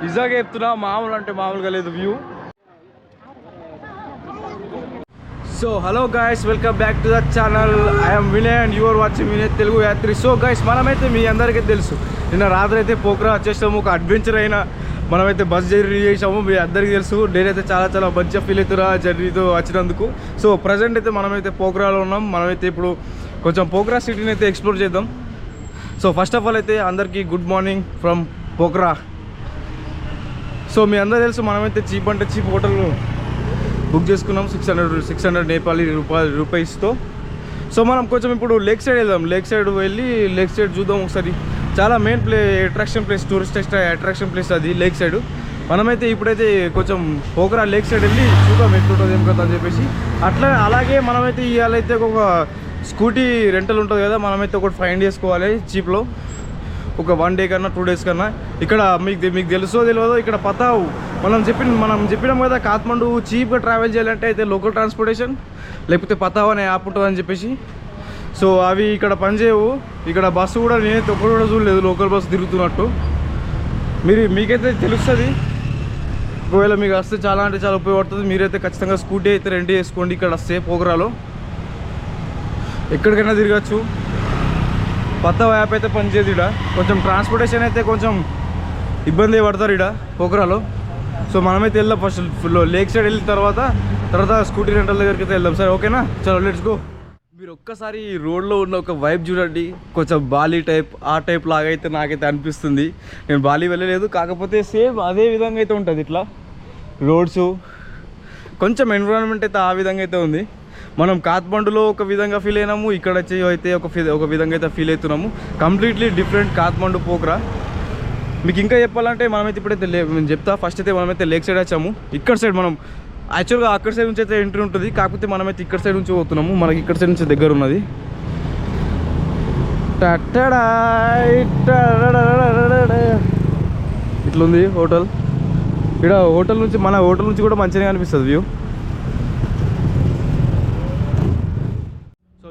నిజంగా చెప్తున్నా, మామూలు అంటే మామూలుగా లేదు view. So hello guys, welcome back to the channel. I'm Vinay and you're watching Vinay Telugu Yatri. So guys, మనమైతే మీ అందరికీ తెలుసు, నిన్న రాత్రి అయితే పోఖ్రా వచ్చేసాము. ఒక అడ్వెంచర్ అయినా మనమైతే బస్ జర్నీ చేసాము. మీ అందరికీ తెలుసు, నేనైతే చాలా మంచిగా ఫీల్ అవుతున్నా జర్నీతో వచ్చినందుకు. సో ప్రజెంట్ అయితే మనమైతే పోఖ్రాలో ఉన్నాం. మనమైతే ఇప్పుడు కొంచెం పోఖ్రా సిటీని అయితే ఎక్స్ప్లోర్ చేద్దాం. సో ఫస్ట్ ఆఫ్ ఆల్ అయితే అందరికీ good morning from Pokhara. So మీ అందరూ తెలుసు, మనమైతే చీప్ అంటే చీప్ హోటల్ బుక్ చేసుకున్నాం 600 నేపాలీ రూపీస్తో. సో మనం కొంచెం ఇప్పుడు లేక్ సైడ్ వెళ్దాం. లేక్ సైడ్ వెళ్ళి లేక్ సైడ్ చూద్దాం ఒకసారి. చాలా main attraction place, tourist attraction place అది లేక్ సైడ్. మనమైతే ఇప్పుడైతే కొంచెం పోఖ్రా లేక్ సైడ్ వెళ్ళి చూద్దాం ఎట్లుంటుంది ఏం కదా అని చెప్పేసి. అలాగే మనమైతే ఇవాళైతే ఒక స్కూటీ రెంటల్ ఉంటుంది కదా, మనమైతే ఒకటి ఫైండ్ చేసుకోవాలి చీప్లో. ఒక 1 డే కన్నా 2 డేస్ కన్నా. ఇక్కడ మీకు తెలుసో తెలియదో, ఇక్కడ పతావు మనం చెప్పినాం కదా, కాఠ్మండు చీప్గా ట్రావెల్ చేయాలంటే అయితే లోకల్ ట్రాన్స్పోర్టేషన్ లేకపోతే పతావు అనే యాప్ ఉంటుందని చెప్పేసి. సో అవి ఇక్కడ పనిచేయవు. ఇక్కడ బస్సు కూడా నేనైతే ఒక్కడు కూడా చూడలేదు లోకల్ బస్సు తిరుగుతున్నట్టు. మీకైతే తెలుస్తుంది. ఒకవేళ మీకు వస్తే చాలా అంటే చాలా ఉపయోగపడుతుంది. మీరైతే ఖచ్చితంగా స్కూటీ అయితే రెంట్ చేసుకోండి. ఇక్కడ వస్తే పోఖ్రాలో ఎక్కడికైనా తిరగచ్చు. పతావు యాప్ అయితే పనిచేయదు. ఇక్కడ కొంచెం ట్రాన్స్పోర్టేషన్ అయితే కొంచెం ఇబ్బంది పడతారు ఇక్కడ పోఖ్రాలో. సో మనమైతే వెళ్దాం ఫస్ట్ లేక్ సైడ్ వెళ్ళిన తర్వాత స్కూటీ రెంటల్ దగ్గరికి అయితే వెళ్దాం. సరే ఓకేనా, చలో లెట్స్ గో. మీరు ఒక్కసారి ఈ రోడ్లో ఉన్న ఒక వైబ్ చూడండి. కొంచెం బాలి టైప్, ఆ టైప్ లాగా అయితే నాకైతే అనిపిస్తుంది. నేను బాలి వెళ్ళలేదు, కాకపోతే సేమ్ అదే విధంగా అయితే ఉంటుంది. ఇట్లా రోడ్స్, కొంచెం ఎన్విరాన్మెంట్ అయితే ఆ విధంగా అయితే ఉంది. మనం కాఠ్మండులో ఒక విధంగా ఫీల్ అయినాము, ఇక్కడ వచ్చి అయితే ఒక విధంగా అయితే ఫీల్ అవుతున్నాము. Completely different Kathmandu Pokhara. మీకు ఇంకా చెప్పాలంటే మనమైతే ఇప్పుడైతే నేను చెప్తా. ఫస్ట్ అయితే మనమైతే లేక్ సైడ్ వచ్చాము. ఇక్కడ సైడ్ మనం యాక్చువల్గా అక్కడ సైడ్ నుంచి అయితే ఎంట్రీ ఉంటుంది, కాకపోతే మనమైతే ఇక్కడ సైడ్ నుంచి పోతున్నాము. మనకి ఇక్కడ సైడ్ నుంచి దగ్గర ఉన్నది. ఇట్లుంది హోటల్. ఇక్కడ మన హోటల్ నుంచి కూడా మంచిగా అనిపిస్తుంది వ్యూ.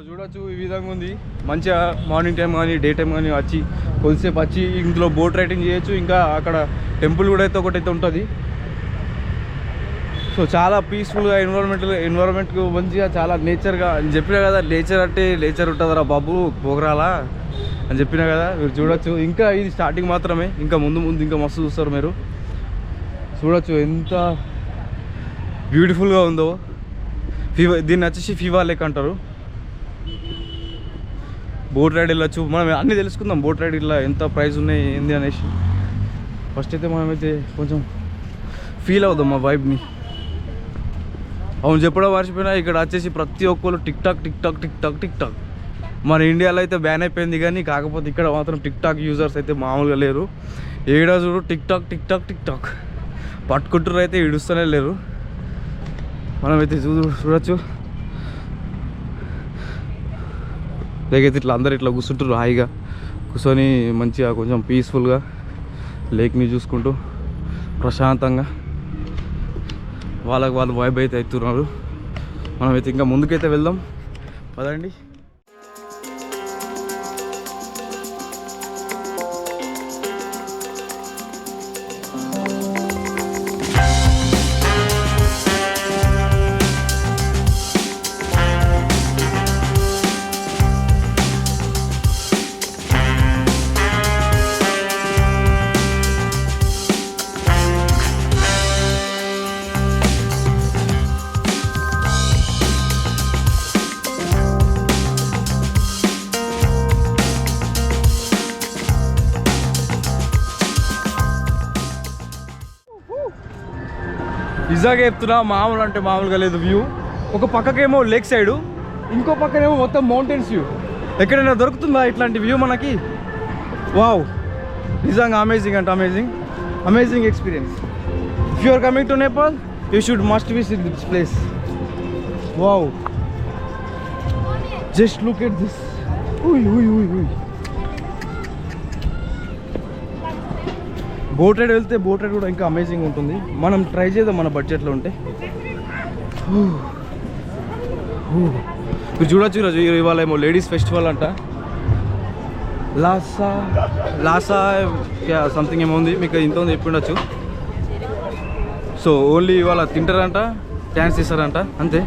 చూడొచ్చు, ఈ విధంగా ఉంది. మంచిగా మార్నింగ్ టైం కానీ డే టైం కానీ వచ్చి కొద్దిసేపు వచ్చి ఇందులో బోట్ రైడింగ్ చేయొచ్చు. ఇంకా అక్కడ టెంపుల్ కూడా అయితే ఒకటైతే ఉంటుంది. సో చాలా పీస్ఫుల్గా ఎన్విరాన్మెంట్కు మంచిగా చాలా నేచర్గా చెప్పినా కదా. నేచర్ అంటే నేచర్ ఉంటుందిరా బాబు పోఖ్రాలా అని చెప్పినా కదా. మీరు చూడొచ్చు, ఇంకా ఇది స్టార్టింగ్ మాత్రమే. ఇంకా ముందు ఇంకా మస్తు చూస్తారు మీరు. చూడొచ్చు ఎంత బ్యూటిఫుల్గా ఉందో. దీన్ని వచ్చేసి ఫీవా లేక్ అంటారు. బోట్ రైడ్ వెళ్ళొచ్చు. మనం అన్నీ తెలుసుకుందాం. బోట్ రైడ్ ఇట్లా ఎంత ప్రైస్ ఉన్నాయి ఏంది అనేసి. ఫస్ట్ అయితే మనమైతే కొంచెం ఫీల్ అవుదాం మా వైబ్ని. అవును, చెప్పడం మర్చిపోయినా, ఇక్కడ వచ్చేసి ప్రతి ఒక్కరు టిక్ టాక్. మన ఇండియాలో అయితే బ్యాన్ అయిపోయింది కానీ, కాకపోతే ఇక్కడ మాత్రం టిక్ టాక్ యూజర్స్ అయితే మామూలుగా లేరు. ఏడా చూడు టిక్ టాక్ పట్టుకుంటారు, అయితే ఇడుస్తూనే లేరు. మనమైతే చూడొచ్చు. లేకైతే ఇట్లా అందరు ఇట్లా కూర్చుంటారు, హాయిగా కూర్చొని మంచిగా కొంచెం పీస్ఫుల్గా లేక్ని చూసుకుంటూ ప్రశాంతంగా వాళ్ళు వైబ్ అయితే అవుతున్నారు. మనమైతే ఇంకా ముందుకైతే వెళ్దాం పదండి. నిజంగా చెప్తున్నా, మామూలు అంటే మామూలుగా లేదు వ్యూ. ఒక పక్కకేమో లేక్ సైడ్, ఇంకో పక్కనేమో మొత్తం మౌంటైన్స్ వ్యూ. ఎక్కడైనా దొరుకుతుందా ఇట్లాంటి వ్యూ మనకి? వావ్, నిజంగా అమేజింగ్ అంటే amazing experience. If you are coming to Nepal, you should must visit this place. Wow, just look at this. Boat ride వెళ్తే బోట్ రైడ్ కూడా ఇంకా అమేజింగ్ ఉంటుంది. మనం ట్రై చేద్దాం మన బడ్జెట్లో ఉంటే. మీరు చూడొచ్చు, ఈరోజు ఇవాళ ఏమో లేడీస్ ఫెస్టివల్ అంట. లాసా సంథింగ్ ఏమో ఉంది, మీకు ఇంత ఉంది చెప్పి ఉండొచ్చు. సో ఓన్లీ ఇవాళ తింటారంట, డ్యాన్స్ చేస్తారంట, అంతే.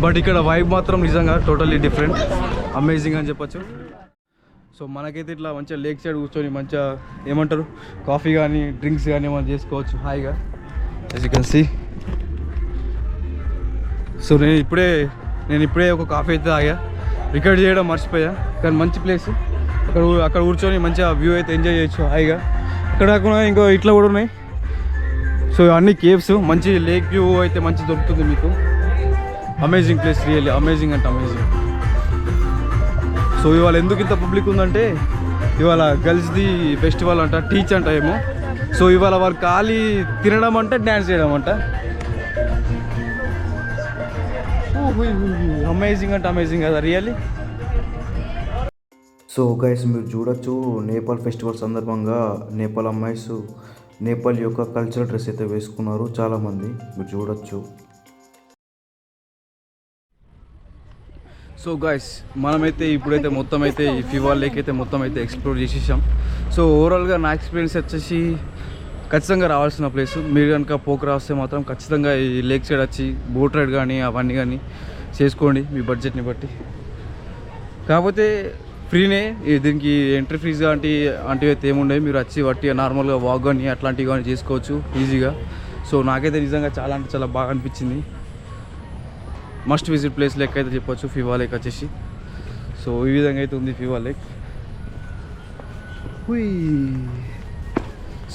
బట్ ఇక్కడ వైబ్ మాత్రం నిజంగా టోటల్లీ డిఫరెంట్, అమేజింగ్ అని చెప్పొచ్చు. సో మనకైతే ఇట్లా మంచిగా లేక్ సైడ్ కూర్చొని మంచిగా ఏమంటారు కాఫీ కానీ డ్రింక్స్ కానీ ఏమైనా చేసుకోవచ్చు హాయిగా, as you can see. So నేను ఇప్పుడే ఒక కాఫీ అయితే తాగా, రికార్డ్ చేయడం మర్చిపోయా, కానీ మంచి ప్లేస్. అక్కడ కూర్చొని మంచిగా వ్యూ అయితే ఎంజాయ్ చేయొచ్చు హాయిగా. అక్కడ కాకుండా ఇంకో ఇట్లా కూడా ఉన్నాయి. సో అన్ని కేవ్స్, మంచి లేక్ వ్యూ అయితే మంచి దొరుకుతుంది మీకు. అమేజింగ్ ప్లేస్, రియల్లీ అమేజింగ్ అంటే అమేజింగ్. సో ఇవాళ ఎందుకు ఇంత పబ్లిక్ ఉందంటే ఇవాళ గర్ల్స్ది ఫెస్టివల్ అంట, టీచ్ అంట ఏమో. సో ఇవాళ వారు ఖాళీ తినడం అంట, డ్యాన్స్ చేయడం అంట. అమేజింగ్ అంటే అమేజింగ్ కదా రియల్లీ. సో గైస్ మీరు చూడొచ్చు, నేపాల్ ఫెస్టివల్ సందర్భంగా నేపాల్ అమ్మాయిస్ నేపాల్ యొక్క కల్చరల్ డ్రెస్ అయితే వేసుకున్నారు చాలామంది, మీరు చూడొచ్చు. సో గైస్ మనమైతే ఇప్పుడైతే మొత్తం అయితే ఈ ఫివాల్ లేక్ అయితే మొత్తం అయితే ఎక్స్ప్లోర్ చేసేసాం. సో ఓవరాల్గా నా ఎక్స్పీరియన్స్ వచ్చేసి ఖచ్చితంగా రావాల్సిన ప్లేస్. మీరు కనుక పోక్రా వస్తే మాత్రం ఖచ్చితంగా ఈ లేక్ సైడ్ వచ్చి బోట్ రైడ్ కానీ అవన్నీ కానీ చేసుకోండి మీ బడ్జెట్ని బట్టి. కాకపోతే ఫ్రీనే, దీనికి ఎంట్రీ ఫీజు అంటే ఏముండవు. మీరు వచ్చి వట్టి నార్మల్గా వాక్ కానీ అట్లాంటివి కానీ చేసుకోవచ్చు ఈజీగా. సో నాకైతే నిజంగా చాలా అంటే చాలా బాగా అనిపించింది. మస్ట్ విజిట్ ప్లేస్ లెక్క అయితే చెప్పొచ్చు ఫివా లేక్ వచ్చేసి. సో ఈ విధంగా అయితే ఉంది ఫివా లేక్.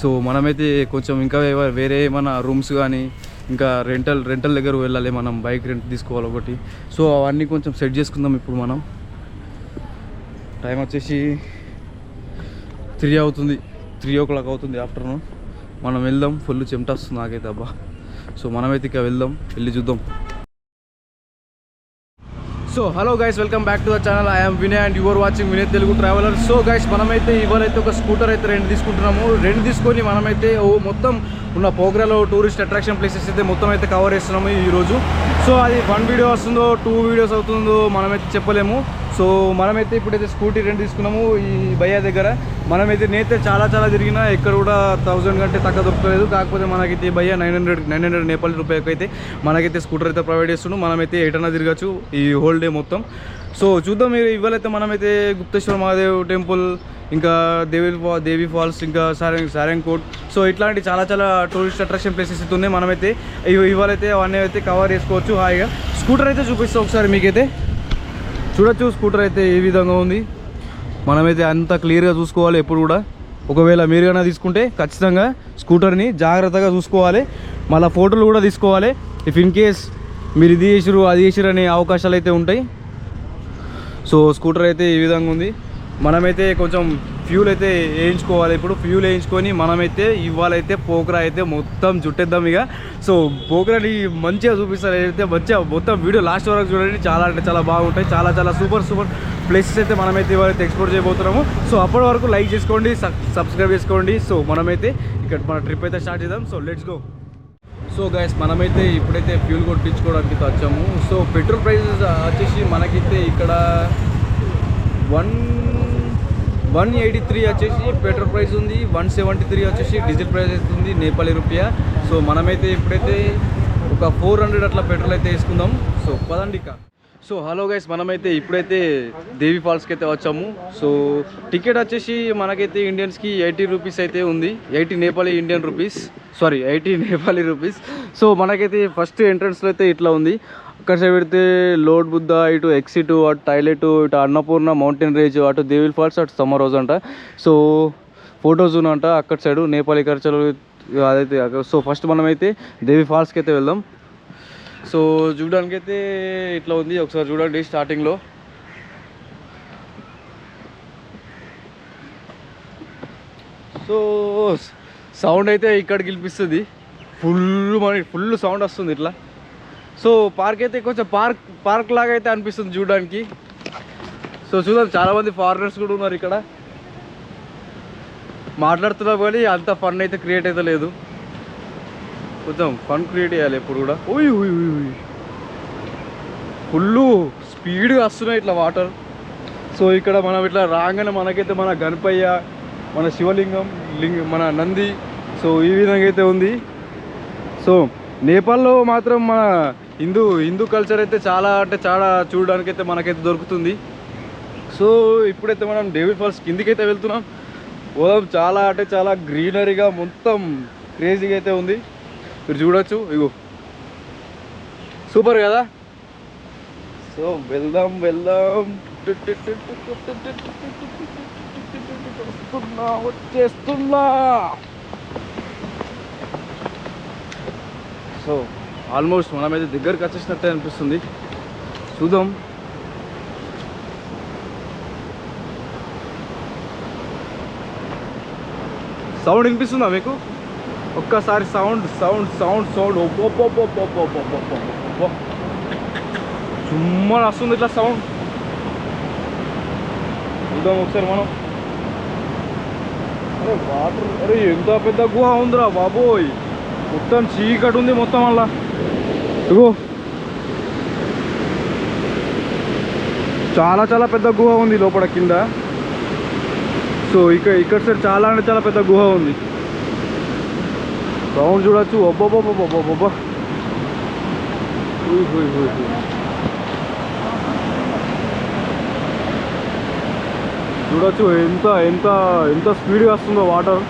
సో మనమైతే కొంచెం ఇంకా వేరే ఏమైనా రూమ్స్ కానీ ఇంకా రెంటల్ దగ్గర వెళ్ళాలి, మనం బైక్ రెంట్ తీసుకోవాలి ఒకటి. సో అవన్నీ కొంచెం సెట్ చేసుకుందాం ఇప్పుడు మనం. టైం వచ్చేసి 3 అవుతుంది, 3 o'clock అవుతుంది ఆఫ్టర్నూన్. మనం వెళ్దాం, ఫుల్ చెమట వస్తుంది నాకైతే అబ్బా. సో మనమైతే ఇక వెళ్దాం, వెళ్ళి చూద్దాం. So hello guys, welcome back to the channel. I'm Vinay and your watching Vinay Telugu traveller. So guys మనమైతే ఇవాళైతే ఒక స్కూటర్ అయితే రెంట్ తీసుకుంటున్నాము. రెంట్ తీసుకొని మనమైతే మొత్తం ఉన్న పోగ్రాలో టూరిస్ట్ అట్రాక్షన్ ప్లేసెస్ అయితే మొత్తం అయితే కవర్ చేస్తున్నాము ఈరోజు. సో అది 1 వీడియో వస్తుందో 2 వీడియోస్ అవుతుందో మనమైతే చెప్పలేము. సో మనమైతే ఇప్పుడైతే స్కూటీ రెంట్ తీసుకున్నాము ఈ భయ్యా దగ్గర. నేనైతే చాలా తిరిగినా ఎక్కడ కూడా 1000 కంటే తక్కువ దొరకలేదు. కాకపోతే మనకైతే భయ్యా 900 నేపాల్ రూపాయలకి అయితే మనకైతే స్కూటర్ అయితే ప్రొవైడ్ చేస్తున్నాం. మనమైతే ఎటన్నా తిరగచ్చు ఈ హోల్ డే మొత్తం. సో చూద్దాం. మీరు ఇవాళైతే మనమైతే గుప్తేశ్వర మహాదేవ్ టెంపుల్, ఇంకా దేవి ఫాల్స్, ఇంకా సారంగ్ కోట్, సో ఇట్లాంటి చాలా టూరిస్ట్ అట్రాక్షన్ ప్లేసెస్ అయితే ఉన్నాయి. మనమైతే ఇవాళైతే అవన్నీ అయితే కవర్ చేసుకోవచ్చు హాయిగా. స్కూటర్ అయితే చూపిస్తాం ఒకసారి మీకైతే చూడొచ్చు. స్కూటర్ అయితే ఏ విధంగా ఉంది, మనమైతే అంత క్లియర్గా చూసుకోవాలి ఎప్పుడు కూడా. ఒకవేళ మీరు కన్నా తీసుకుంటే ఖచ్చితంగా స్కూటర్ని జాగ్రత్తగా చూసుకోవాలి, మళ్ళీ ఫోటోలు కూడా తీసుకోవాలి. ఇఫ్ ఇన్ కేస్ మీరు ఇది చేసిరు అది చేసిరు అనే అవకాశాలు అయితే ఉంటాయి. సో స్కూటర్ అయితే ఈ విధంగా ఉంది. మనమైతే కొంచెం ఫ్యూల్ అయితే వేయించుకోవాలి. ఇప్పుడు ఫ్యూల్ వేయించుకొని మనమైతే ఇవాళైతే పోక్రా అయితే మొత్తం చుట్టేద్దాం ఇక. సో పోక్రాని మంచిగా చూపిస్తారు, అయితే మంచిగా మొత్తం వీడియో లాస్ట్ వరకు చూడండి. చాలా అంటే చాలా బాగుంటాయి, చాలా సూపర్ ప్లేసెస్ అయితే మనమైతే ఇవాళైతే ఎక్స్ప్లోర్ చేయబోతున్నాము. సో అప్పటి వరకు లైక్ చేసుకోండి, సబ్స్క్రైబ్ చేసుకోండి. సో మనమైతే ఇక్కడ మన ట్రిప్ అయితే స్టార్ట్ చేద్దాం. So let's go. So guys మనమైతే ఇప్పుడైతే ఫ్యూల్ కొట్టించుకోవడానికి వచ్చాము. సో పెట్రోల్ ప్రైసెస్ వచ్చేసి మనకైతే ఇక్కడ 183 వచ్చేసి పెట్రోల్ ప్రైస్ ఉంది, 173 వచ్చేసి డీజిల్ ప్రైస్ అవుతుంది నేపాలీ రూపాయ. సో మనమైతే ఇప్పుడైతే ఒక 400 అట్లా పెట్రోల్ అయితే వేసుకుందాం. సో పదండి ఇక. సో హలో గైస్, మనమైతే ఇప్పుడైతే దేవి ఫాల్స్కి అయితే వచ్చాము. సో టికెట్ వచ్చేసి మనకైతే ఇండియన్స్కి 80 రూపీస్ అయితే ఉంది, 80 నేపాలీ రూపీస్. సో మనకైతే ఫస్ట్ ఎంట్రన్స్లో అయితే ఇట్లా ఉంది. అక్కడ సైడ్ పెడితే లోడ్ బుద్ధ, ఇటు ఎక్సిట్, అటు టాయిలెట్, ఇటు అన్నపూర్ణ మౌంటైన్ రేంజ్, అటు దేవి ఫాల్స్, అటు సమ్మర్ హౌస్ అంట. సో ఫోటో జూన్ అంట అక్కడ సైడు నేపాలీ కల్చర్ అదైతే. సో ఫస్ట్ మనమైతే దేవి ఫాల్స్కి అయితే వెళ్దాం. సో చూడడానికైతే ఇట్లా ఉంది, ఒకసారి చూడండి. స్టార్టింగ్లో సో సౌండ్ అయితే ఇక్కడికి వినిపిస్తుంది, ఫుల్ సౌండ్ వస్తుంది ఇట్లా. సో పార్క్ అయితే కొంచెం పార్క్ లాగా అయితే అనిపిస్తుంది చూడడానికి. సో చూద్దాం, చాలామంది ఫారినర్స్ కూడా ఉన్నారు ఇక్కడ. మాట్లాడుతున్నారు కానీ అంత ఫన్ అయితే క్రియేట్ అయితే లేదు. కొంచెం ఫన్ క్రియేట్ చేయాలి ఎప్పుడు కూడా. ఫుల్ స్పీడ్గా వస్తున్నాయి ఇట్లా వాటర్. సో ఇక్కడ మనం ఇట్లా రాగానే మనకైతే మన గణపయ్య, మన శివలింగం, మన నంది, సో ఈ విధంగా అయితే ఉంది. సో నేపాల్లో మాత్రం మన హిందూ కల్చర్ అయితే చాలా అంటే చాలా చూడడానికి అయితే మనకైతే దొరుకుతుంది. సో ఇప్పుడైతే మనం డేవిడ్ ఫాల్స్ కిందికైతే వెళ్తున్నాం. పోదాం. చాలా అంటే చాలా గ్రీనరీగా మొత్తం క్రేజీగా అయితే ఉంది. మీరు చూడొచ్చు. ఇగో సూపర్ కదా. సో వెళ్దాం. వచ్చేస్తున్నా. సో ఆల్మోస్ట్ మనమైతే దగ్గరికి వచ్చేసినట్టే అనిపిస్తుంది. చూద్దాం. సౌండ్ వినిపిస్తుందా మీకు? ఒక్కసారి సౌండ్ చుమ్మని వస్తుంది ఇట్లా సౌండ్. చూద్దాం ఒకసారి మనం. అరే వాటర్, అరే ఎంత పెద్ద గుహ ఉందిరా బాబోయ్. మొత్తం చీకటి ఉంది మొత్తం. అలా ఇగో చాలా చాలా పెద్ద గుహ ఉంది లోపల కింద. సో ఇక్కడ సైడ్ చాలా అంటే చాలా పెద్ద గుహ ఉంది. సౌండ్ చూడొచ్చు. ఒబ్బొబ్బొబ్బొబ్బొబ్బొబ్బా. చూడొచ్చు ఎంత ఎంత ఎంత స్పీడ్గా వస్తుందో వాటర్.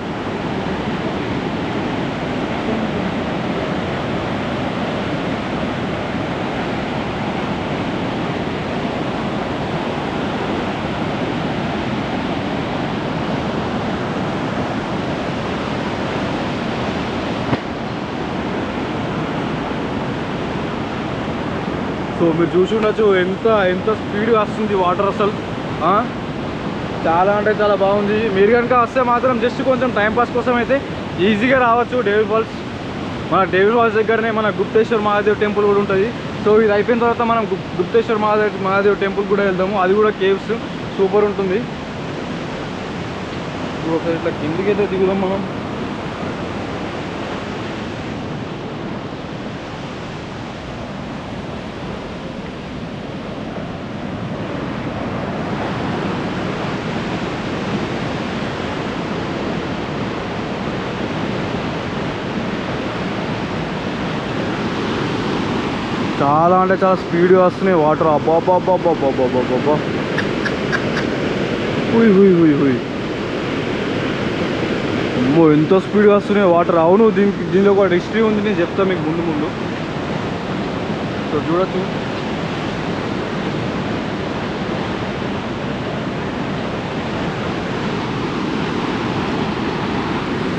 సో మీరు చూసి ఉండొచ్చు ఎంత స్పీడ్గా వస్తుంది వాటర్ అసలు. చాలా అంటే చాలా బాగుంది. మీరు కనుక వస్తే మాత్రం జస్ట్ కొంచెం టైంపాస్ కోసం అయితే ఈజీగా రావచ్చు డేవిడ్ ఫాల్స్. మన డేవిడ్ ఫాల్స్ దగ్గరనే మన గుప్తేశ్వర్ మహాదేవ్ టెంపుల్ కూడా ఉంటుంది. సో ఇది అయిపోయిన తర్వాత మనం గుప్తేశ్వర్ మహాదేవ్ టెంపుల్ కూడా వెళ్దాము. అది కూడా కేవ్స్ సూపర్ ఉంటుంది. ఒకసారి ఇట్లా కిందికి అయితే దిగుదాం మనం. చాలా అంటే చాలా స్పీడ్గా వస్తున్నాయి వాటర్. అబ్బాబ్బాబ్బాబ్బాబ్బాబ్బా. హుయ్ అమ్మో ఎంత స్పీడ్గా వస్తున్నాయి వాటర్. అవును, దీనిలో ఒక హిస్టరీ ఉంది, నేను చెప్తాను మీకు ముందు. సో చూడొచ్చు.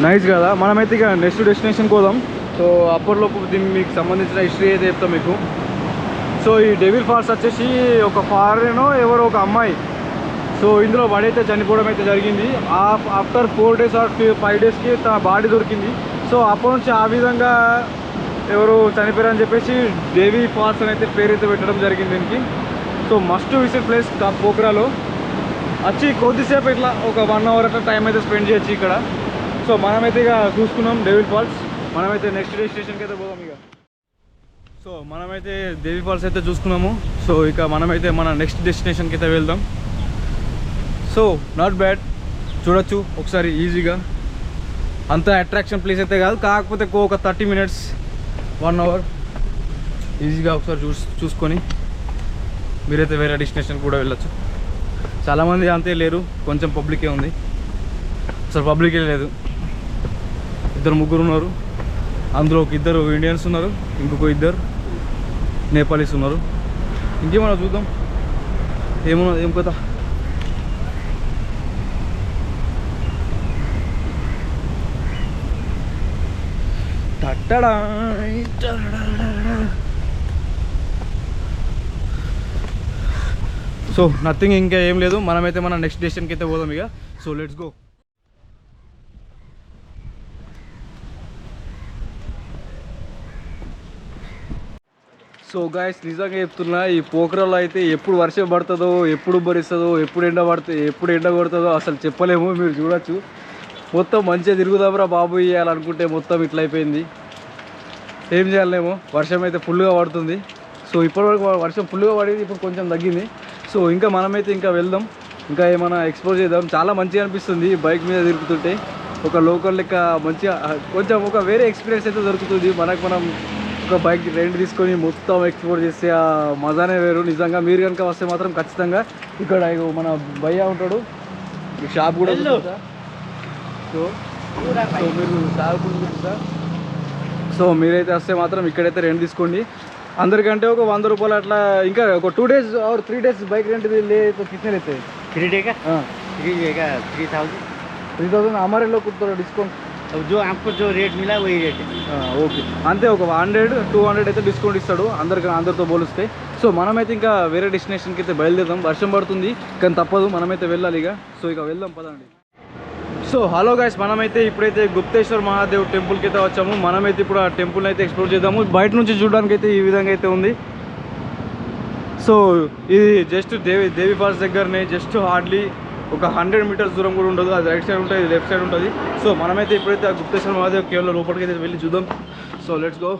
నైస్ కదా. మనమైతే ఇక నెక్స్ట్ డెస్టినేషన్కి పోదాం. సో అప్పటిలోపు దీనికి మీకు సంబంధించిన హిస్టరీ అయితే చెప్తాం మీకు. సో ఈ డెవిల్ ఫాల్స్ వచ్చేసి ఒక ఫారెన్ ఎవరో ఒక అమ్మాయి సో ఇందులో పడైతే చనిపోవడం అయితే జరిగింది. ఆఫ్టర్ 4 days ఆర్ 5 daysకి తన బాడీ దొరికింది. సో అప్పటి నుంచి ఆ విధంగా ఎవరు చనిపోయారని చెప్పేసి డేవి ఫాల్స్ అని అయితే పేరు అయితే పెట్టడం జరిగింది దీనికి. సో మస్ట్ విజిట్ ప్లేస్ పోఖ్రాలో. వచ్చి కొద్దిసేపు ఇట్లా ఒక 1 hour అట్లా టైం అయితే స్పెండ్ చేయొచ్చు ఇక్కడ. సో మనమైతే ఇక చూసుకున్నాం డేవిల్ ఫాల్స్. మనమైతే నెక్స్ట్ డెస్టినేషన్కి అయితే పోదాం ఇక. సో మనమైతే డేవిల్ ఫాల్స్ అయితే చూసుకున్నాము. సో ఇక మనమైతే మన నెక్స్ట్ డెస్టినేషన్కి అయితే వెళ్దాం. సో నాట్ బ్యాడ్, చూడొచ్చు ఒకసారి ఈజీగా. అంత అట్రాక్షన్ ప్లేస్ అయితే కాదు, కాకపోతే ఒక 30 minutes 1 hour ఈజీగా ఒకసారి చూసుకొని మీరైతే వేరే డెస్టినేషన్ కూడా వెళ్ళొచ్చు. చాలామంది అంతే లేరు, కొంచెం పబ్లికే ఉంది. అసలు పబ్లికే లేదు. 2-3 ఉన్నారు. అందులో ఒక 2 ఇండియన్స్ ఉన్నారు, ఇంకొక 2 నేపాలీస్ ఉన్నారు. ఇంకేమన్నా చూద్దాం ఏమన్నా ఏం కదా. సో నథింగ్, ఇంకా ఏం లేదు. మనమైతే మన నెక్స్ట్ డెస్టినేషన్కి అయితే పోదాం ఇక. So let's go. So guys, నిజంగా చెప్తున్నా, ఈ పోఖ్రాలో అయితే ఎప్పుడు వర్షం పడుతుందో, ఎప్పుడు భరిస్తుందో, ఎప్పుడు ఎండ కొడుతుందో అసలు చెప్పలేము. మీరు చూడొచ్చు మొత్తం మంచిగా తిరుగుదాంరా బాబు ఇవ్వాలనుకుంటే మొత్తం ఇట్లా అయిపోయింది. ఏం చేయాలేమో. వర్షం అయితే ఫుల్గా పడుతుంది. సో ఇప్పటివరకు వర్షం ఫుల్గా పడేది, ఇప్పుడు కొంచెం తగ్గింది. సో ఇంకా మనమైతే ఇంకా వెళ్దాం, ఇంకా ఏమైనా ఎక్స్ప్లోర్ చేద్దాం. చాలా మంచిగా అనిపిస్తుంది బైక్ మీద తిరుగుతుంటే. ఒక లోకల్ లెక్క మంచిగా కొంచెం ఒక వేరే ఎక్స్పీరియన్స్ అయితే దొరుకుతుంది మనకు. మనం ఒక బైక్ రెంట్ తీసుకొని మొత్తం ఎక్స్ప్లోర్ చేస్తే ఆ మజానే వేరు నిజంగా. మీరు కనుక వస్తే మాత్రం ఖచ్చితంగా ఇక్కడ మన భయ్య ఉంటాడు, షాప్ కూడా చూపిస్తా. సో మీరు షాప్ కూడా చూపిస్తా. సో మీరైతే వస్తే మాత్రం ఇక్కడైతే రెంట్ తీసుకోండి. అందరికంటే ఒక 100 रुपये అట్లా. ఇంకా ఒక 2 days और 3 days बाइक रेंट ले तो कितने लेते हैं? 3 डे का हाँ 3 डे का 3000. 3000 हमारे लोग कुछ डिस्काउंट. अब जो आपको जो रेट मिला वही रेट है. ఓకే అంతే. ఒక 100-200 అయితే డిస్కౌంట్ ఇస్తాడు అందరితో పోలిస్తే. సో మనమైతే ఇంకా వేరే డెస్టినేషన్కి అయితే బయలుదేరాం. వర్షం పడుతుంది కానీ తప్పదు, మనమైతే వెళ్ళాలి ఇక. సో ఇక వెళ్దాం పదండి. సో హలో గైస్, మనమైతే ఇప్పుడైతే గుప్తేశ్వర్ మహాదేవ్ టెంపుల్కి అయితే వచ్చాము. మనమైతే ఇప్పుడు ఆ టెంపుల్ని అయితే ఎక్స్ప్లోర్ చేద్దాము. బయట నుంచి చూడడానికి అయితే ఈ విధంగా అయితే ఉంది. సో ఇది జస్ట్ దేవి ఫాల్స్ దగ్గరనే, జస్ట్ హార్డ్లీ ఒక 100 meters దూరం కూడా ఉండదు. అది రైట్ సైడ్ ఉంటుంది, ఇది లెఫ్ట్ సైడ్ ఉంటుంది. సో మనమైతే ఇప్పుడైతే ఆ గుప్తేశ్వర మహాదేవ్ కేవలం లోపలికి అయితే వెళ్ళి చూద్దాం. So let's go.